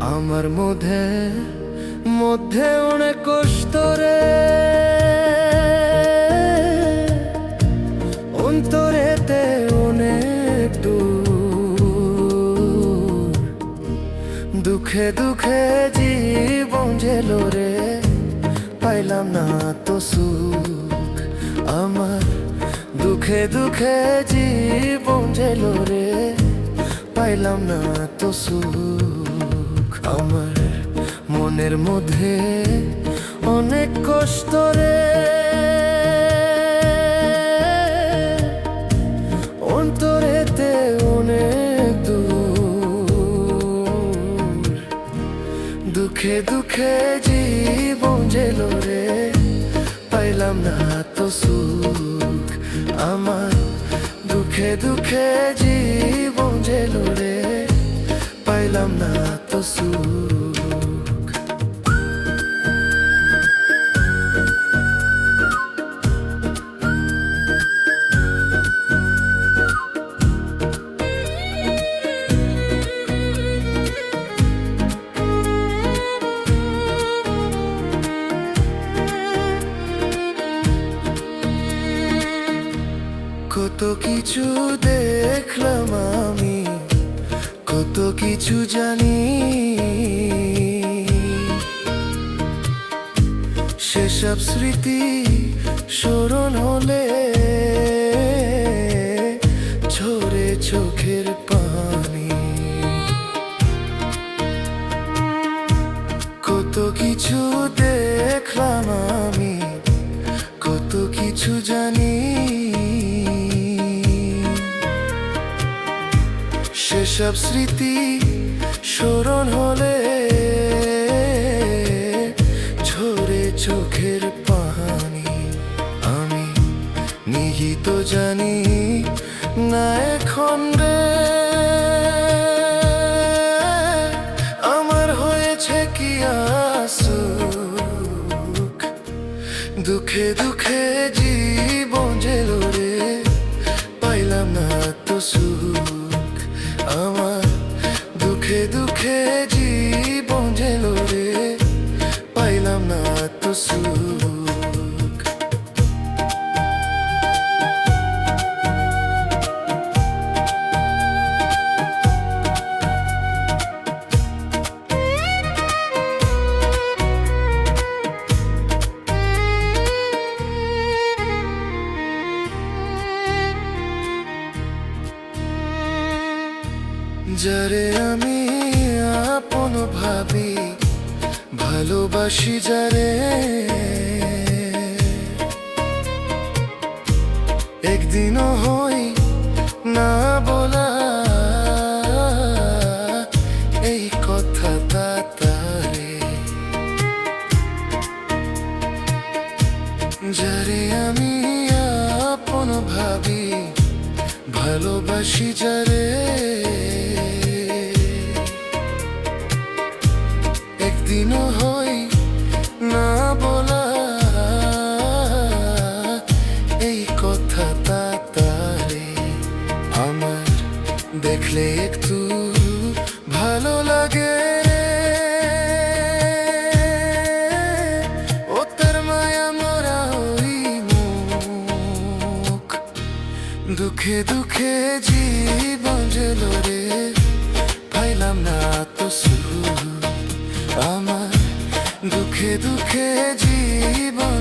আমার মধ্যে মধ্যে অনেক কষ্ট রে, অন্তরেতে অনেক দূর। দুঃখে দুঃখে জীবন জেলো রে, পাইলাম না তো সুখ। আমার দুঃখে দুঃখে জীবন জেলো রে, পাইলাম না তো সুখ। আমার মনের মধ্যে অনেক কষ্ট রে, অন্তরেতে অনেক দূর। দুঃখে দুঃখে জীবন জেলো রে, পাইলাম না তো সুখ। আমার দুঃখে দুঃখে জীবন জেলো রে, পাইলাম না তো সুখ। কত কিছু দেখলাম আমি, কত কিছু জানি, সেসব স্মৃতি স্মরণ হলে ঝরে চোখের পানি। কত কিছু দেখলাম আমি, কত কিছু জানি, সেসব স্মৃতি স্মরণ হলে ঝরে চোখের পানি। আমি নিহিত জানি না এখন রে, আমার হয়েছে কি আসুক। দুঃখে দুঃখে জীবন জেলো রে, পাইলাম না তো সুখ। আমার দুঃখে দুঃখে জীবন জেলো রে, পাইলাম না তো সুখ। যারে আমি আপন ভাবি, ভালোবাসি যারে, একদিনও হই না বলা এই কথা তারে। যারে আমি আপন ভাবি, ভালোবাসি যারে, একদিনও হই না বলা এই কথা তারে। আমার দেখলে একটু ভালো লাগে রে, ও তার মায়া মরা ওই মুখ। দুঃখে দুঃখে জীবন জেলো রে, পাইলাম না তো সুখ। আমার দুঃখে দুঃখে জীবন